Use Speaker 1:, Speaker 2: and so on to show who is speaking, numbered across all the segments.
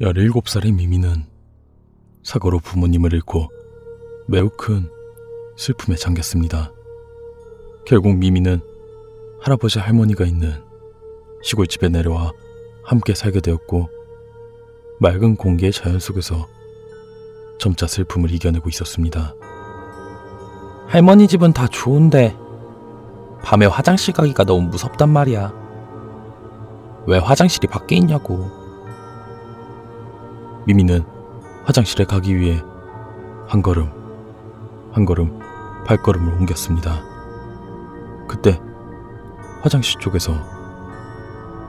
Speaker 1: 17살의 미미는 사고로 부모님을 잃고 매우 큰 슬픔에 잠겼습니다. 결국 미미는 할아버지 할머니가 있는 시골집에 내려와 함께 살게 되었고, 맑은 공기의 자연 속에서 점차 슬픔을 이겨내고 있었습니다. 할머니 집은 다 좋은데 밤에 화장실 가기가 너무 무섭단 말이야. 왜 화장실이 밖에 있냐고. 미미는 화장실에 가기 위해 한 걸음 한 걸음 발걸음을 옮겼습니다. 그때 화장실 쪽에서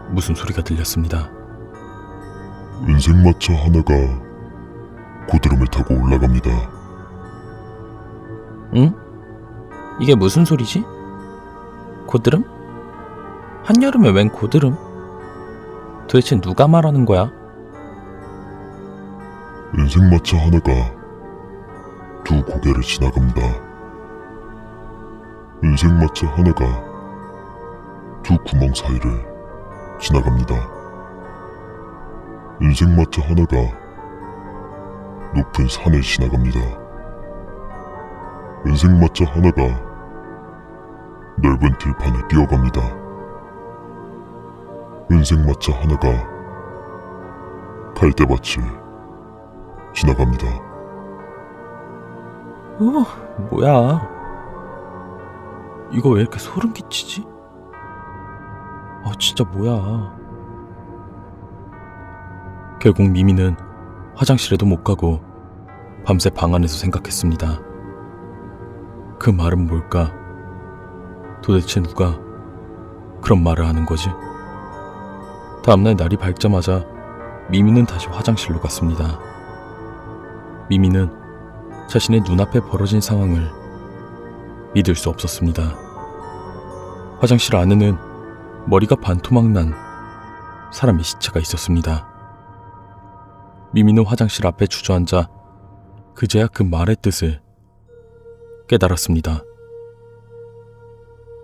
Speaker 1: 무슨 소리가 들렸습니다.
Speaker 2: 은색마차 하나가 고드름을 타고 올라갑니다.
Speaker 1: 응? 이게 무슨 소리지? 고드름? 한여름에 웬 고드름? 도대체 누가 말하는 거야?
Speaker 2: 은색마차 하나가 두 고개를 지나갑니다. 은색마차 하나가 두 구멍 사이를 지나갑니다. 은색마차 하나가 높은 산을 지나갑니다. 은색마차 하나가 넓은 들판을 뛰어갑니다. 은색마차 하나가 갈대밭을 지나갑니다.
Speaker 1: 뭐야? 이거 왜 이렇게 소름 끼치지? 진짜 뭐야? 결국 미미는 화장실에도 못 가고 밤새 방 안에서 생각했습니다. 그 말은 뭘까? 도대체 누가 그런 말을 하는 거지? 다음날 날이 밝자마자 미미는 다시 화장실로 갔습니다. 미미는 자신의 눈앞에 벌어진 상황을 믿을 수 없었습니다. 화장실 안에는 머리가 반토막 난 사람의 시체가 있었습니다. 미미는 화장실 앞에 주저앉아 그제야 그 말의 뜻을 깨달았습니다.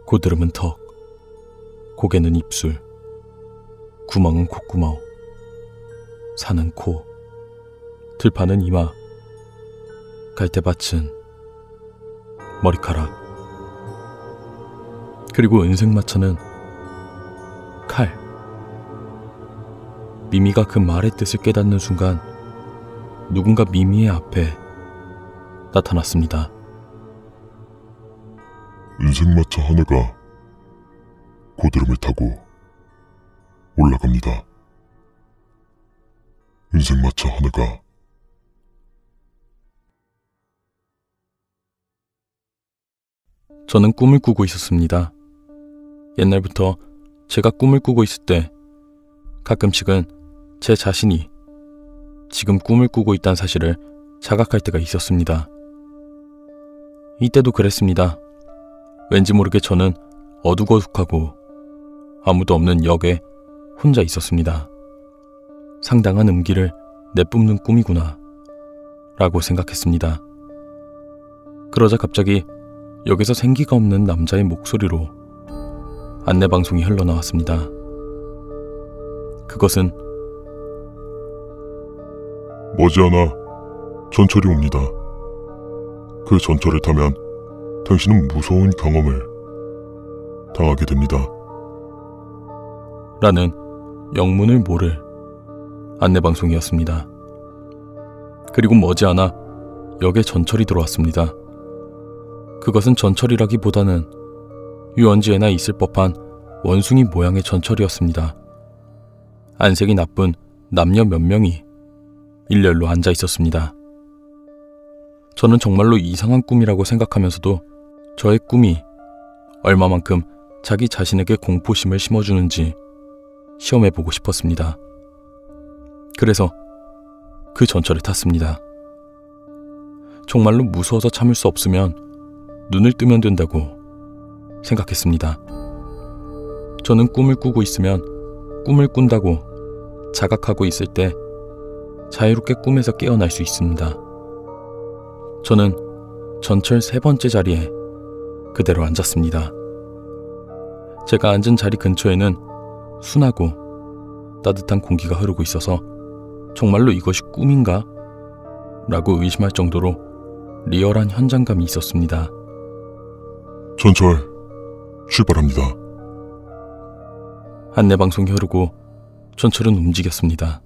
Speaker 1: 고드름은 턱, 고개는 입술, 구멍은 콧구멍, 산은 코, 들판은 이마, 갈대밭은 머리카락, 그리고 은색마차는 칼. 미미가 그 말의 뜻을 깨닫는 순간 누군가 미미의 앞에 나타났습니다.
Speaker 2: 은색마차 하나가 고드름을 타고 올라갑니다. 은색마차 하나가
Speaker 1: 저는 꿈을 꾸고 있었습니다. 옛날부터 제가 꿈을 꾸고 있을 때 가끔씩은 제 자신이 지금 꿈을 꾸고 있다는 사실을 자각할 때가 있었습니다. 이때도 그랬습니다. 왠지 모르게 저는 어둑어둑하고 아무도 없는 역에 혼자 있었습니다. 상당한 음기를 내뿜는 꿈이구나 라고 생각했습니다. 그러자 갑자기 역에서 생기가 없는 남자의 목소리로 안내방송이 흘러나왔습니다. 그것은
Speaker 2: 머지않아 전철이 옵니다. 그 전철을 타면 당신은 무서운 경험을 당하게 됩니다.
Speaker 1: 라는 영문을 모를 안내방송이었습니다. 그리고 머지않아 역에 전철이 들어왔습니다. 그것은 전철이라기보다는 유원지에나 있을 법한 원숭이 모양의 전철이었습니다. 안색이 나쁜 남녀 몇 명이 일렬로 앉아 있었습니다. 저는 정말로 이상한 꿈이라고 생각하면서도 저의 꿈이 얼마만큼 자기 자신에게 공포심을 심어주는지 시험해보고 싶었습니다. 그래서 그 전철을 탔습니다. 정말로 무서워서 참을 수 없으면 눈을 뜨면 된다고 생각했습니다. 저는 꿈을 꾸고 있으면 꿈을 꾼다고 자각하고 있을 때 자유롭게 꿈에서 깨어날 수 있습니다. 저는 전철 3번째 자리에 그대로 앉았습니다. 제가 앉은 자리 근처에는 순하고 따뜻한 공기가 흐르고 있어서 정말로 이것이 꿈인가? 라고 의심할 정도로 리얼한 현장감이 있었습니다.
Speaker 2: 전철 출발합니다.
Speaker 1: 안내방송이 흐르고 전철은 움직였습니다.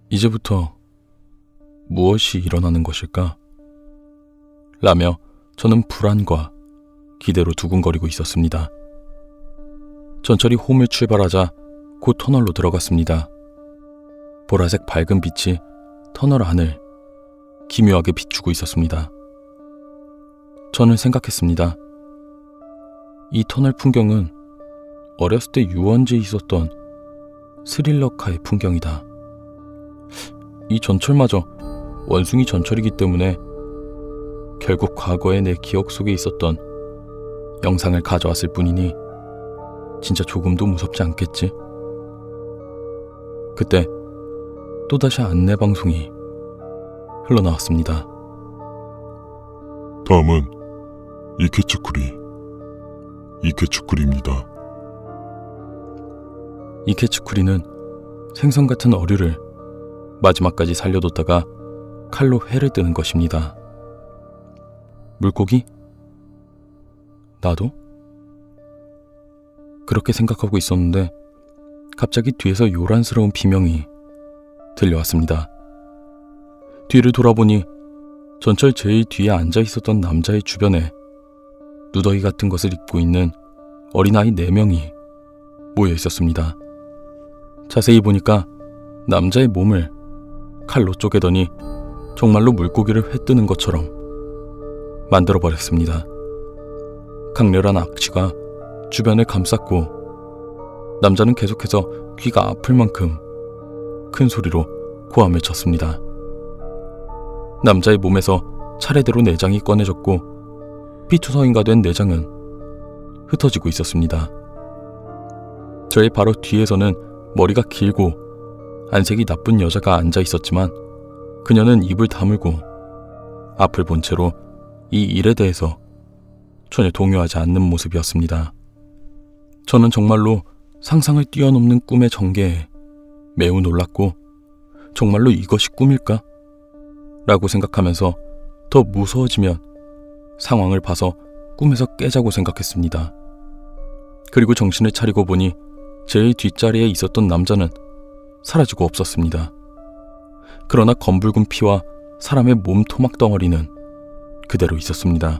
Speaker 1: 이제부터 무엇이 일어나는 것일까? 라며 저는 불안과 기대로 두근거리고 있었습니다. 전철이 홈을 출발하자 곧 터널로 들어갔습니다. 보라색 밝은 빛이 터널 안을 기묘하게 비추고 있었습니다. 저는 생각했습니다. 이 터널 풍경은 어렸을 때 유원지에 있었던 스릴러카의 풍경이다. 이 전철마저 원숭이 전철이기 때문에 결국 과거의 내 기억 속에 있었던 영상을 가져왔을 뿐이니 진짜 조금도 무섭지 않겠지? 그때 또다시 안내방송이 흘러나왔습니다.
Speaker 2: 다음은 이케츠쿠리입니다.
Speaker 1: 이케츠쿠리는 생선 같은 어류를 마지막까지 살려뒀다가 칼로 회를 뜨는 것입니다. 물고기? 나도? 그렇게 생각하고 있었는데 갑자기 뒤에서 요란스러운 비명이 들려왔습니다. 뒤를 돌아보니 전철 제일 뒤에 앉아있었던 남자의 주변에 누더기 같은 것을 입고 있는 어린아이 4명이 모여 있었습니다. 자세히 보니까 남자의 몸을 칼로 쪼개더니 정말로 물고기를 회 뜨는 것처럼 만들어버렸습니다. 강렬한 악취가 주변을 감쌌고 남자는 계속해서 귀가 아플 만큼 큰 소리로 고함을 쳤습니다. 남자의 몸에서 차례대로 내장이 꺼내졌고 피투성이가 된 내장은 흩어지고 있었습니다. 저의 바로 뒤에서는 머리가 길고 안색이 나쁜 여자가 앉아 있었지만 그녀는 입을 다물고 앞을 본 채로 이 일에 대해서 전혀 동요하지 않는 모습이었습니다. 저는 정말로 상상을 뛰어넘는 꿈의 전개에 매우 놀랐고 정말로 이것이 꿈일까? 라고 생각하면서 더 무서워지면 상황을 봐서 꿈에서 깨자고 생각했습니다. 그리고 정신을 차리고 보니 제일 뒷자리에 있었던 남자는 사라지고 없었습니다. 그러나 검붉은 피와 사람의 몸 토막 덩어리는 그대로 있었습니다.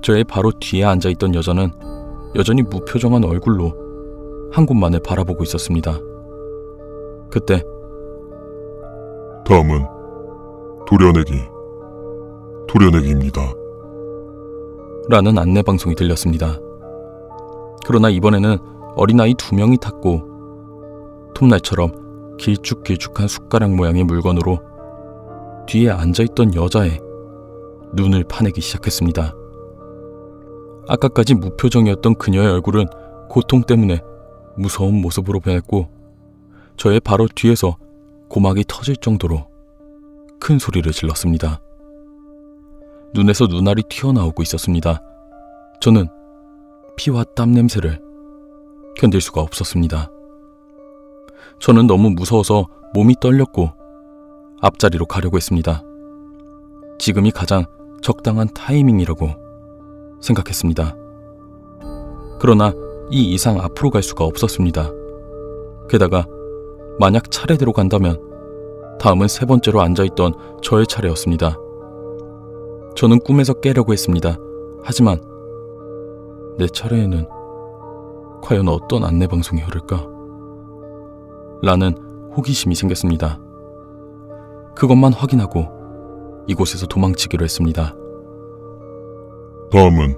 Speaker 1: 저의 바로 뒤에 앉아있던 여자는 여전히 무표정한 얼굴로 한 곳만을 바라보고 있었습니다. 그때
Speaker 2: 다음은 도려내기입니다.
Speaker 1: 라는 안내방송이 들렸습니다. 그러나 이번에는 어린아이 2명이 탔고 톱날처럼 길쭉길쭉한 숟가락 모양의 물건으로 뒤에 앉아있던 여자의 눈을 파내기 시작했습니다. 아까까지 무표정이었던 그녀의 얼굴은 고통 때문에 무서운 모습으로 변했고 저의 바로 뒤에서 고막이 터질 정도로 큰 소리를 질렀습니다. 눈에서 눈알이 튀어나오고 있었습니다. 저는 피와 땀 냄새를 견딜 수가 없었습니다. 저는 너무 무서워서 몸이 떨렸고 앞자리로 가려고 했습니다. 지금이 가장 적당한 타이밍이라고 생각했습니다. 그러나 이 이상 앞으로 갈 수가 없었습니다. 게다가 만약 차례대로 간다면 다음은 3번째로 앉아있던 저의 차례였습니다. 저는 꿈에서 깨려고 했습니다. 하지만 내 차례에는 과연 어떤 안내방송이 흐를까? 라는 호기심이 생겼습니다. 그것만 확인하고 이곳에서 도망치기로 했습니다.
Speaker 2: 다음은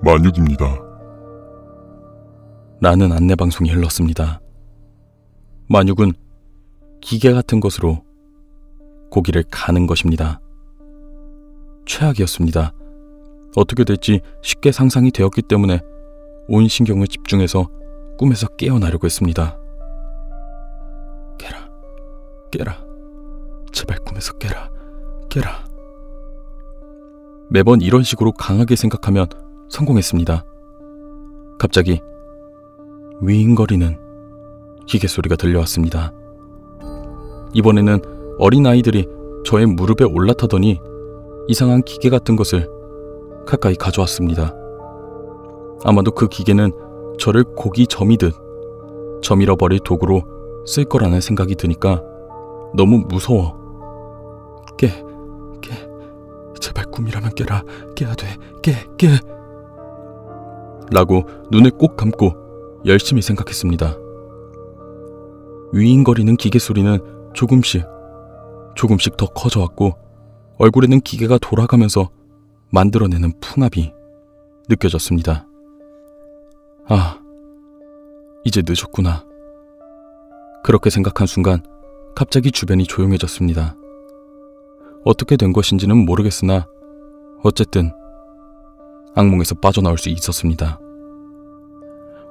Speaker 2: 만육입니다.
Speaker 1: 라는 안내방송이 흘렀습니다. 만육은 기계 같은 것으로 고기를 가는 것입니다. 최악이었습니다. 어떻게 될지 쉽게 상상이 되었기 때문에 온 신경을 집중해서 꿈에서 깨어나려고 했습니다. 깨라. 제발 꿈에서 깨라. 매번 이런 식으로 강하게 생각하면 성공했습니다. 갑자기 위잉거리는 기계 소리가 들려왔습니다. 이번에는 어린아이들이 저의 무릎에 올라타더니 이상한 기계 같은 것을 가까이 가져왔습니다. 아마도 그 기계는 저를 고기 점이듯 점일어 버릴 도구로 쓸 거라는 생각이 드니까 너무 무서워. 제발 꿈이라면 깨라. 깨야 돼. 깨. 라고 눈을 꼭 감고 열심히 생각했습니다. 위잉거리는 기계 소리는 조금씩 더 커져왔고 얼굴에는 기계가 돌아가면서 만들어내는 풍압이 느껴졌습니다. 아, 이제 늦었구나. 그렇게 생각한 순간 갑자기 주변이 조용해졌습니다. 어떻게 된 것인지는 모르겠으나 어쨌든 악몽에서 빠져나올 수 있었습니다.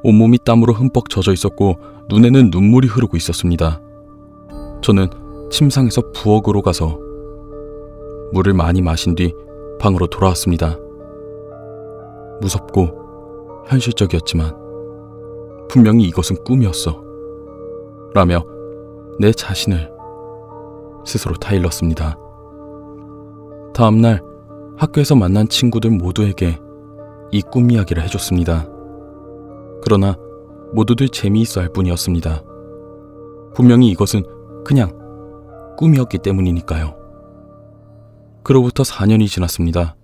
Speaker 1: 온몸이 땀으로 흠뻑 젖어 있었고 눈에는 눈물이 흐르고 있었습니다. 저는 침상에서 부엌으로 가서 물을 많이 마신 뒤 방으로 돌아왔습니다. 무섭고 현실적이었지만 분명히 이것은 꿈이었어 라며 내 자신을 스스로 타일렀습니다. 다음날 학교에서 만난 친구들 모두에게 이 꿈 이야기를 해줬습니다. 그러나 모두들 재미있어 할 뿐이었습니다. 분명히 이것은 그냥 꿈이었기 때문이니까요. 그로부터 4년이 지났습니다.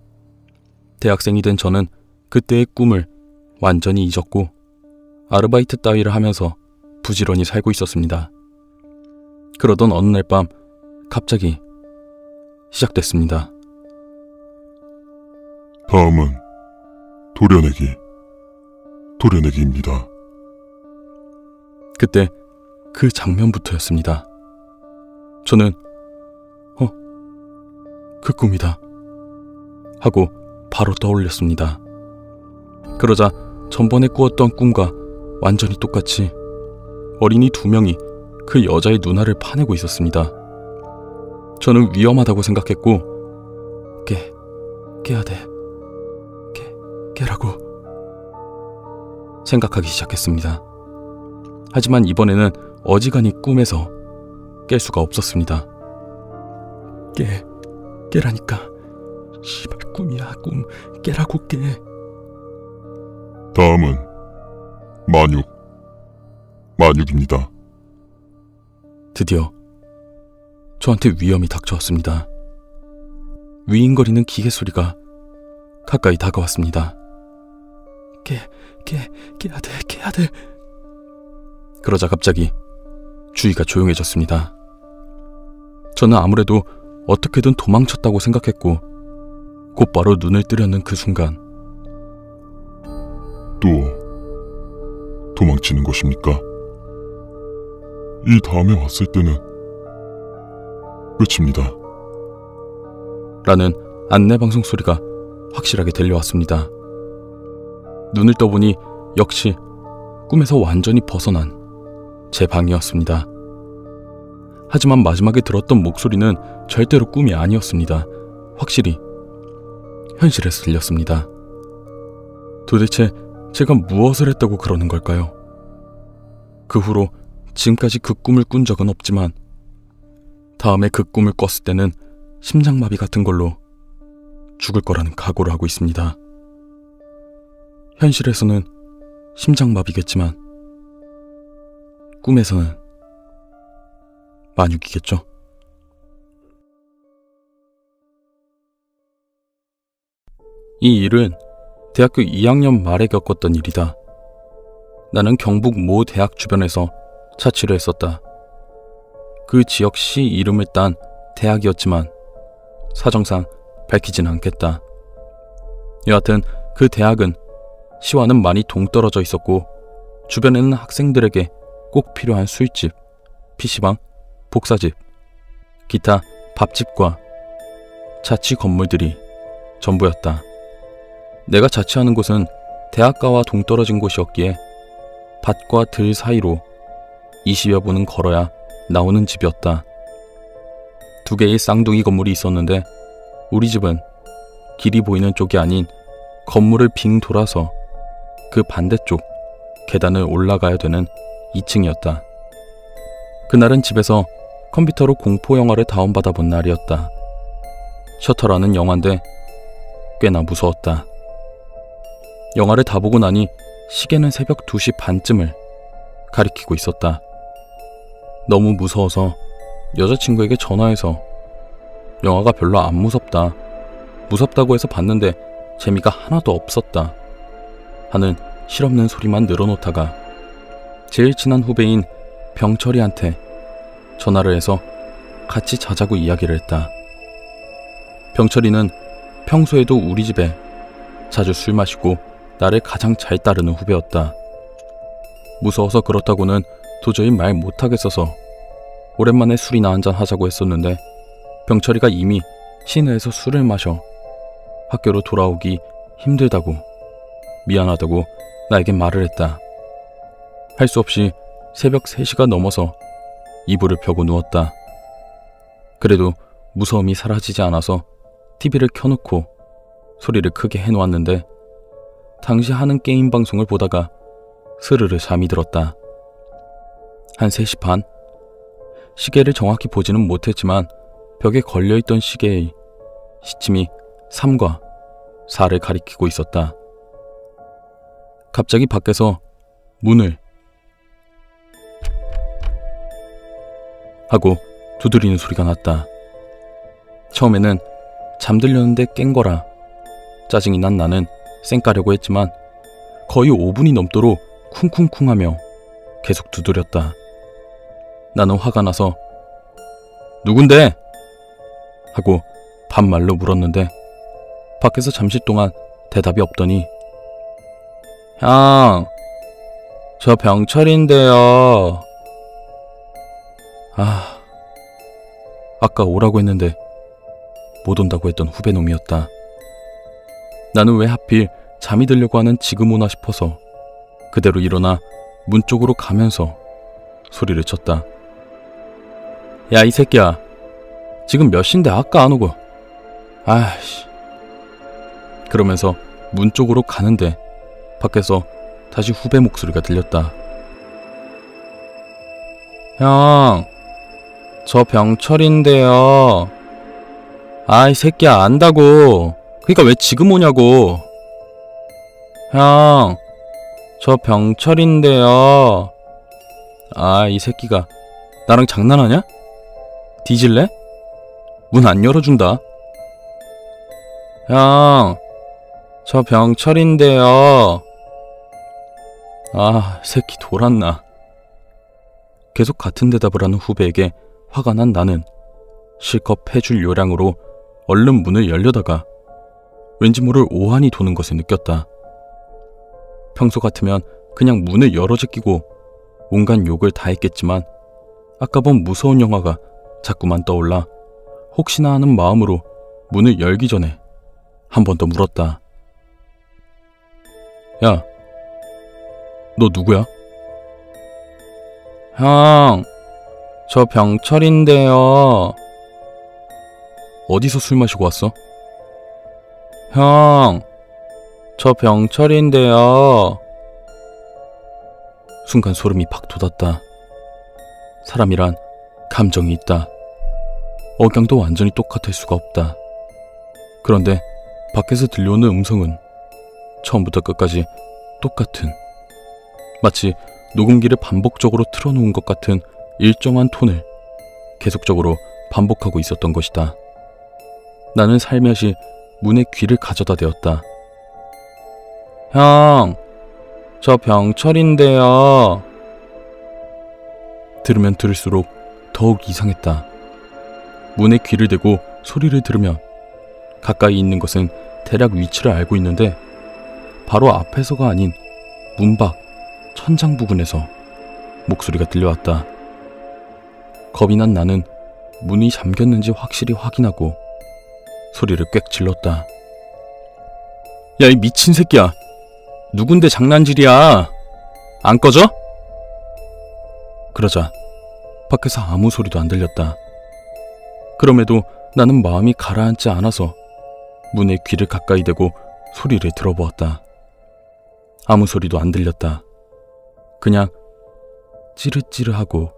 Speaker 1: 대학생이 된 저는 그때의 꿈을 완전히 잊었고 아르바이트 따위를 하면서 부지런히 살고 있었습니다. 그러던 어느 날 밤 갑자기 시작됐습니다.
Speaker 2: 다음은 도려내기입니다.
Speaker 1: 그때 그 장면부터였습니다. 저는 그 꿈이다 하고 바로 떠올렸습니다. 그러자 전번에 꾸었던 꿈과 완전히 똑같이 어린이 2명이 그 여자의 누나를 파내고 있었습니다. 저는 위험하다고 생각했고 깨야 돼. 깨라고 생각하기 시작했습니다. 하지만 이번에는 어지간히 꿈에서 깰 수가 없었습니다. 깨라니까. 씨발 꿈이야 꿈. 깨라고 깨.
Speaker 2: 다음은 만육입니다.
Speaker 1: 드디어 저한테 위험이 닥쳐왔습니다. 위잉거리는 기계 소리가 가까이 다가왔습니다. 깨야 돼. 그러자 갑자기 주위가 조용해졌습니다. 저는 아무래도 어떻게든 도망쳤다고 생각했고 곧바로 눈을 뜨려는 그 순간
Speaker 2: 또 도망치는 것입니까? 이 다음에 왔을 때는 끝입니다.
Speaker 1: 라는 안내방송 소리가 확실하게 들려왔습니다. 눈을 떠보니 역시 꿈에서 완전히 벗어난 제 방이었습니다. 하지만 마지막에 들었던 목소리는 절대로 꿈이 아니었습니다. 확실히 현실에서 들렸습니다. 도대체 제가 무엇을 했다고 그러는 걸까요? 그 후로 지금까지 그 꿈을 꾼 적은 없지만 다음에 그 꿈을 꿨을 때는 심장마비 같은 걸로 죽을 거라는 각오를 하고 있습니다. 현실에서는 심장마비겠지만 꿈에서는 만육이겠죠. 이 일은 대학교 2학년 말에 겪었던 일이다. 나는 경북 모 대학 주변에서 자취를 했었다. 그 지역 시 이름을 딴 대학이었지만 사정상 밝히진 않겠다. 여하튼 그 대학은 시와는 많이 동떨어져 있었고 주변에는 학생들에게 꼭 필요한 술집, PC방, 복사집, 기타 밥집과 자취 건물들이 전부였다. 내가 자취하는 곳은 대학가와 동떨어진 곳이었기에 밭과 들 사이로 20여 분은 걸어야 나오는 집이었다. 2개의 쌍둥이 건물이 있었는데 우리 집은 길이 보이는 쪽이 아닌 건물을 빙 돌아서 그 반대쪽 계단을 올라가야 되는 2층이었다. 그날은 집에서 컴퓨터로 공포 영화를 다운받아 본 날이었다. 셔터라는 영화인데 꽤나 무서웠다. 영화를 다 보고 나니 시계는 새벽 2시 반쯤을 가리키고 있었다. 너무 무서워서 여자친구에게 전화해서 영화가 별로 안 무섭다. 무섭다고 해서 봤는데 재미가 하나도 없었다. 하는 실없는 소리만 늘어놓다가 제일 친한 후배인 병철이한테 전화를 해서 같이 자자고 이야기를 했다. 병철이는 평소에도 우리 집에 자주 술 마시고 나를 가장 잘 따르는 후배였다. 무서워서 그렇다고는 도저히 말 못하겠어서 오랜만에 술이나 한잔 하자고 했었는데 병철이가 이미 시내에서 술을 마셔 학교로 돌아오기 힘들다고 미안하다고 나에게 말을 했다. 할 수 없이 새벽 3시가 넘어서 이불을 펴고 누웠다. 그래도 무서움이 사라지지 않아서 TV를 켜놓고 소리를 크게 해놓았는데 당시 하는 게임 방송을 보다가 스르르 잠이 들었다. 한 3시 반? 시계를 정확히 보지는 못했지만 벽에 걸려있던 시계의 시침이 3과 4를 가리키고 있었다. 갑자기 밖에서 문을 하고 두드리는 소리가 났다. 처음에는 잠들려는데 깬 거라 짜증이 난 나는 쌩까려고 했지만 거의 5분이 넘도록 쿵쿵쿵 하며 계속 두드렸다. 나는 화가 나서 누군데? 하고 반말로 물었는데 밖에서 잠시 동안 대답이 없더니 형, 저 병철인데요. 아까 오라고 했는데 못 온다고 했던 후배놈이었다. 나는 왜 하필 잠이 들려고 하는 지금 오나 싶어서 그대로 일어나 문 쪽으로 가면서 소리를 쳤다. 야, 이 새끼야. 지금 몇 시인데 아까 안 오고. 아이씨. 그러면서 문 쪽으로 가는데 밖에서 다시 후배 목소리가 들렸다. 형, 저 병철인데요. 이 새끼야, 안다고. 그니까 왜 지금 오냐고. 형, 저 병철인데요. 이 새끼가 나랑 장난하냐? 뒤질래? 문 안 열어준다. 형, 저 병철인데요. 새끼 돌았나. 계속 같은 대답을 하는 후배에게 화가 난 나는 실컷 패줄 요량으로 얼른 문을 열려다가 왠지 모를 오한이 도는 것을 느꼈다. 평소 같으면 그냥 문을 열어 제끼고 온갖 욕을 다 했겠지만 아까 본 무서운 영화가 자꾸만 떠올라 혹시나 하는 마음으로 문을 열기 전에 한 번 더 물었다. 야, 너 누구야? 형, 저 병철인데요. 어디서 술 마시고 왔어? 형, 저 병철인데요. 순간 소름이 팍 돋았다. 사람이란 감정이 있다. 억양도 완전히 똑같을 수가 없다. 그런데 밖에서 들려오는 음성은 처음부터 끝까지 똑같은, 마치 녹음기를 반복적으로 틀어놓은 것 같은 일정한 톤을 계속적으로 반복하고 있었던 것이다. 나는 살며시 문에 귀를 가져다 대었다. 형, 저 병철인데요. 들으면 들을수록 더욱 이상했다. 문에 귀를 대고 소리를 들으면 가까이 있는 것은 대략 위치를 알고 있는데 바로 앞에서가 아닌 문 밖 천장 부근에서 목소리가 들려왔다. 겁이 난 나는 문이 잠겼는지 확실히 확인하고 소리를 꽥 질렀다. 야, 이 미친 새끼야. 누군데 장난질이야. 안 꺼져? 그러자 밖에서 아무 소리도 안 들렸다. 그럼에도 나는 마음이 가라앉지 않아서 문에 귀를 가까이 대고 소리를 들어보았다. 아무 소리도 안 들렸다. 그냥 찌르찌르하고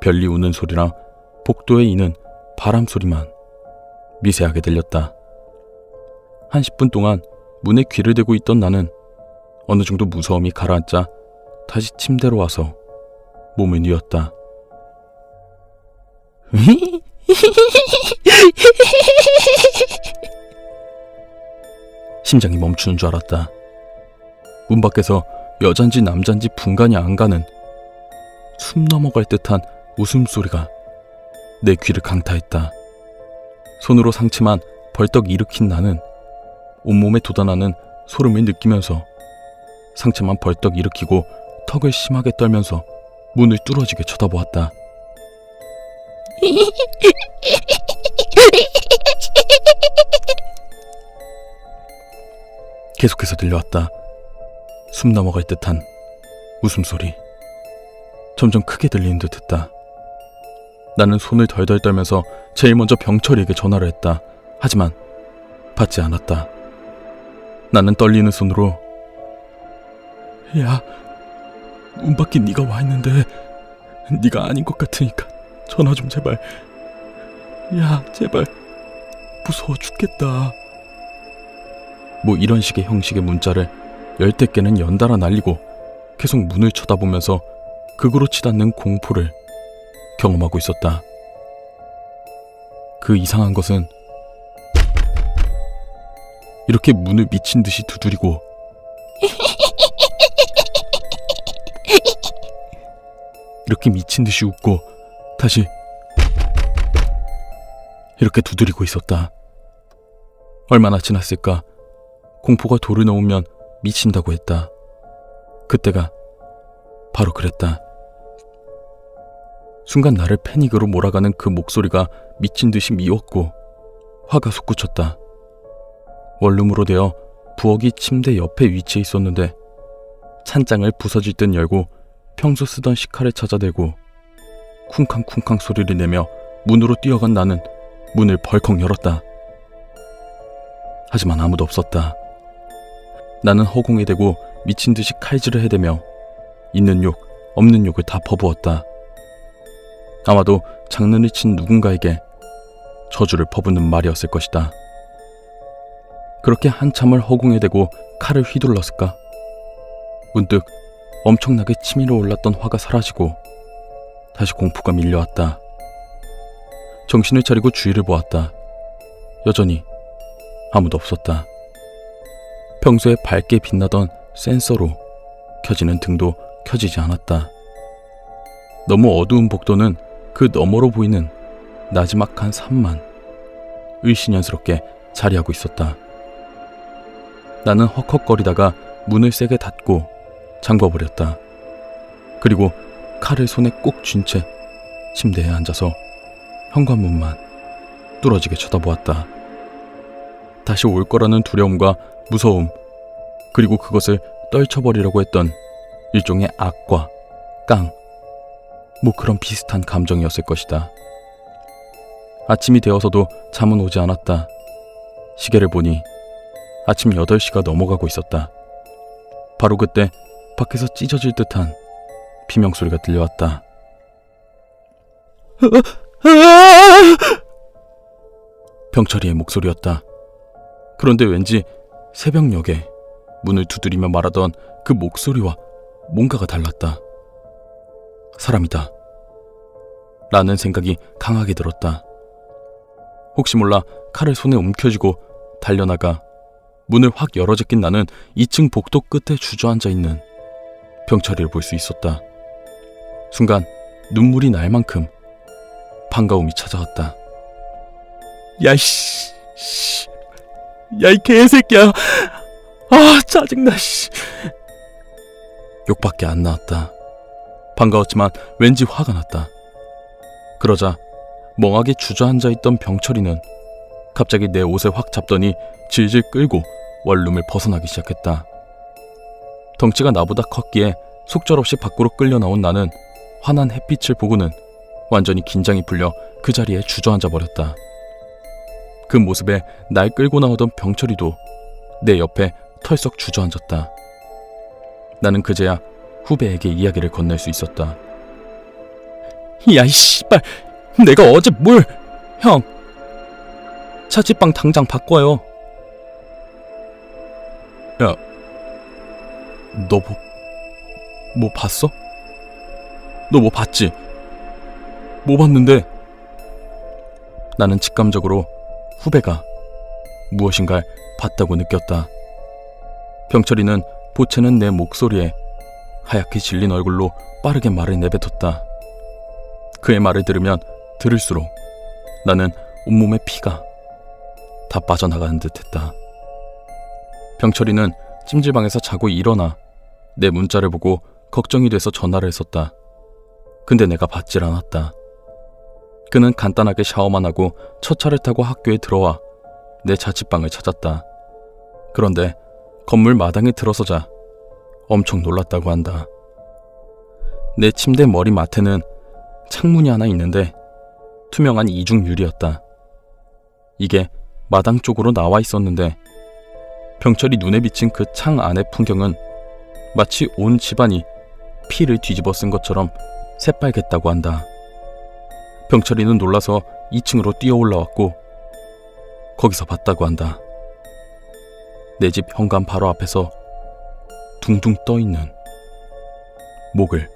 Speaker 1: 별이 우는 소리랑 복도에 이는 바람 소리만 미세하게 들렸다. 한 10분 동안 문에 귀를 대고 있던 나는 어느 정도 무서움이 가라앉자 다시 침대로 와서 몸을 뉘었다. 심장이 멈추는 줄 알았다. 문 밖에서 여잔지 남잔지 분간이 안 가는 숨 넘어갈 듯한 웃음소리가 내 귀를 강타했다. 손으로 상체만 벌떡 일으킨 나는 온몸에 돋아나는 소름을 느끼면서 상체만 벌떡 일으키고 턱을 심하게 떨면서 문을 뚫어지게 쳐다보았다. 계속해서 들려왔다. 숨 넘어갈 듯한 웃음소리. 점점 크게 들리는 듯 했다. 나는 손을 덜덜 떨면서 제일 먼저 병철이에게 전화를 했다. 하지만 받지 않았다. 나는 떨리는 손으로 야, 문 밖에 네가 와 있는데 네가 아닌 것 같으니까 전화 좀 제발. 야, 제발. 무서워 죽겠다. 뭐 이런 식의 형식의 문자를 열댓 개는 연달아 날리고 계속 문을 쳐다보면서 극으로 치닫는 공포를 경험하고 있었다. 그 이상한 것은 이렇게 문을 미친 듯이 두드리고 이렇게 미친 듯이 웃고 다시 이렇게 두드리고 있었다. 얼마나 지났을까? 공포가 돌을 넘으면 미친다고 했다. 그때가 바로 그랬다. 순간 나를 패닉으로 몰아가는 그 목소리가 미친 듯이 미웠고 화가 솟구쳤다. 원룸으로 되어 부엌이 침대 옆에 위치해 있었는데 찬장을 부서질 듯 열고 평소 쓰던 식칼을 찾아대고 쿵쾅쿵쾅 소리를 내며 문으로 뛰어간 나는 문을 벌컥 열었다. 하지만 아무도 없었다. 나는 허공에 대고 미친 듯이 칼질을 해대며 있는 욕, 없는 욕을 다 퍼부었다. 아마도 장난을 친 누군가에게 저주를 퍼붓는 말이었을 것이다. 그렇게 한참을 허공에 대고 칼을 휘둘렀을까? 문득 엄청나게 치밀어 올랐던 화가 사라지고 다시 공포가 밀려왔다. 정신을 차리고 주위를 보았다. 여전히 아무도 없었다. 평소에 밝게 빛나던 센서로 켜지는 등도 켜지지 않았다. 너무 어두운 복도는 그 너머로 보이는 나지막한 산만 의심연스럽게 자리하고 있었다. 나는 헉헉거리다가 문을 세게 닫고 잠궈버렸다. 그리고 칼을 손에 꼭 쥔 채 침대에 앉아서 현관문만 뚫어지게 쳐다보았다. 다시 올 거라는 두려움과 무서움, 그리고 그것을 떨쳐버리려고 했던 일종의 악과 깡, 뭐 그런 비슷한 감정이었을 것이다. 아침이 되어서도 잠은 오지 않았다. 시계를 보니 아침 8시가 넘어가고 있었다. 바로 그때 밖에서 찢어질 듯한 비명소리가 들려왔다. 병철이의 목소리였다. 그런데 왠지 새벽녘에 문을 두드리며 말하던 그 목소리와 뭔가가 달랐다. 사람이다 라는 생각이 강하게 들었다. 혹시 몰라 칼을 손에 움켜쥐고 달려나가 문을 확 열어제낀 나는 2층 복도 끝에 주저앉아 있는 병철이를 볼 수 있었다. 순간 눈물이 날 만큼 반가움이 찾아왔다. 야이씨, 야 이 개새끼야, 아 짜증나 씨. 욕밖에 안 나왔다. 반가웠지만 왠지 화가 났다. 그러자 멍하게 주저앉아 있던 병철이는 갑자기 내 옷을 확 잡더니 질질 끌고 원룸을 벗어나기 시작했다. 덩치가 나보다 컸기에 속절없이 밖으로 끌려 나온 나는 환한 햇빛을 보고는 완전히 긴장이 풀려 그 자리에 주저앉아 버렸다. 그 모습에 날 끌고 나오던 병철이도 내 옆에 털썩 주저앉았다. 나는 그제야 후배에게 이야기를 건넬 수 있었다. 야, 이 씨발. 내가 어제 뭘... 형, 자취방 당장 바꿔요. 야, 너 뭐 봤어? 너 뭐 봤지? 뭐 봤는데? 나는 직감적으로 후배가 무엇인가를 봤다고 느꼈다. 병철이는 보채는 내 목소리에 하얗게 질린 얼굴로 빠르게 말을 내뱉었다. 그의 말을 들으면 들을수록 나는 온몸에 피가 다 빠져나가는 듯했다. 병철이는 찜질방에서 자고 일어나 내 문자를 보고 걱정이 돼서 전화를 했었다. 근데 내가 받질 않았다. 그는 간단하게 샤워만 하고 첫 차를 타고 학교에 들어와 내 자취방을 찾았다. 그런데 건물 마당에 들어서자 엄청 놀랐다고 한다. 내 침대 머리맡에는 창문이 하나 있는데 투명한 이중 유리였다. 이게 마당 쪽으로 나와 있었는데 병철이 눈에 비친 그 창 안의 풍경은 마치 온 집안이 피를 뒤집어 쓴 것처럼 새빨갰다고 한다. 병철이는 놀라서 2층으로 뛰어 올라왔고 거기서 봤다고 한다. 내 집 현관 바로 앞에서 둥둥 떠있는 목을.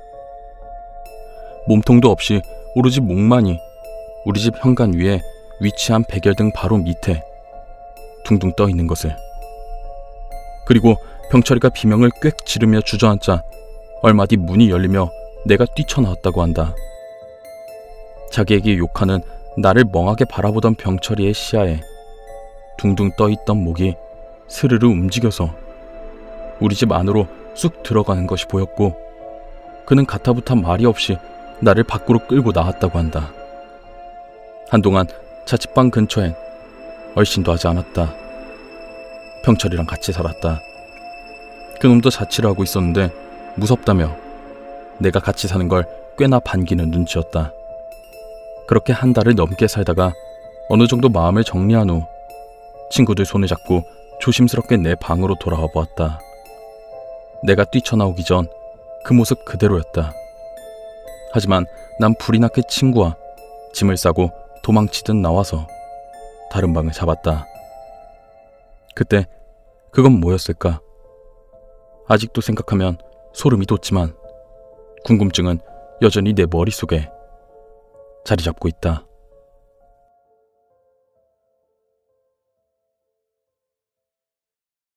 Speaker 1: 몸통도 없이 오로지 목만이 우리 집 현관 위에 위치한 백열등 바로 밑에 둥둥 떠있는 것을. 그리고 병철이가 비명을 꽥 지르며 주저앉자 얼마 뒤 문이 열리며 내가 뛰쳐나왔다고 한다. 자기에게 욕하는 나를 멍하게 바라보던 병철이의 시야에 둥둥 떠있던 목이 스르르 움직여서 우리 집 안으로 쑥 들어가는 것이 보였고 그는 가타부타 말이 없이 나를 밖으로 끌고 나왔다고 한다. 한동안 자취방 근처엔 얼씬도 하지 않았다. 병철이랑 같이 살았다. 그놈도 자취를 하고 있었는데 무섭다며 내가 같이 사는 걸 꽤나 반기는 눈치였다. 그렇게 한 달을 넘게 살다가 어느 정도 마음을 정리한 후 친구들 손을 잡고 조심스럽게 내 방으로 돌아와 보았다. 내가 뛰쳐나오기 전 그 모습 그대로였다. 하지만 난 불이 나게 친구와 짐을 싸고 도망치듯 나와서 다른 방을 잡았다. 그때 그건 뭐였을까? 아직도 생각하면 소름이 돋지만 궁금증은 여전히 내 머릿속에 자리 잡고 있다.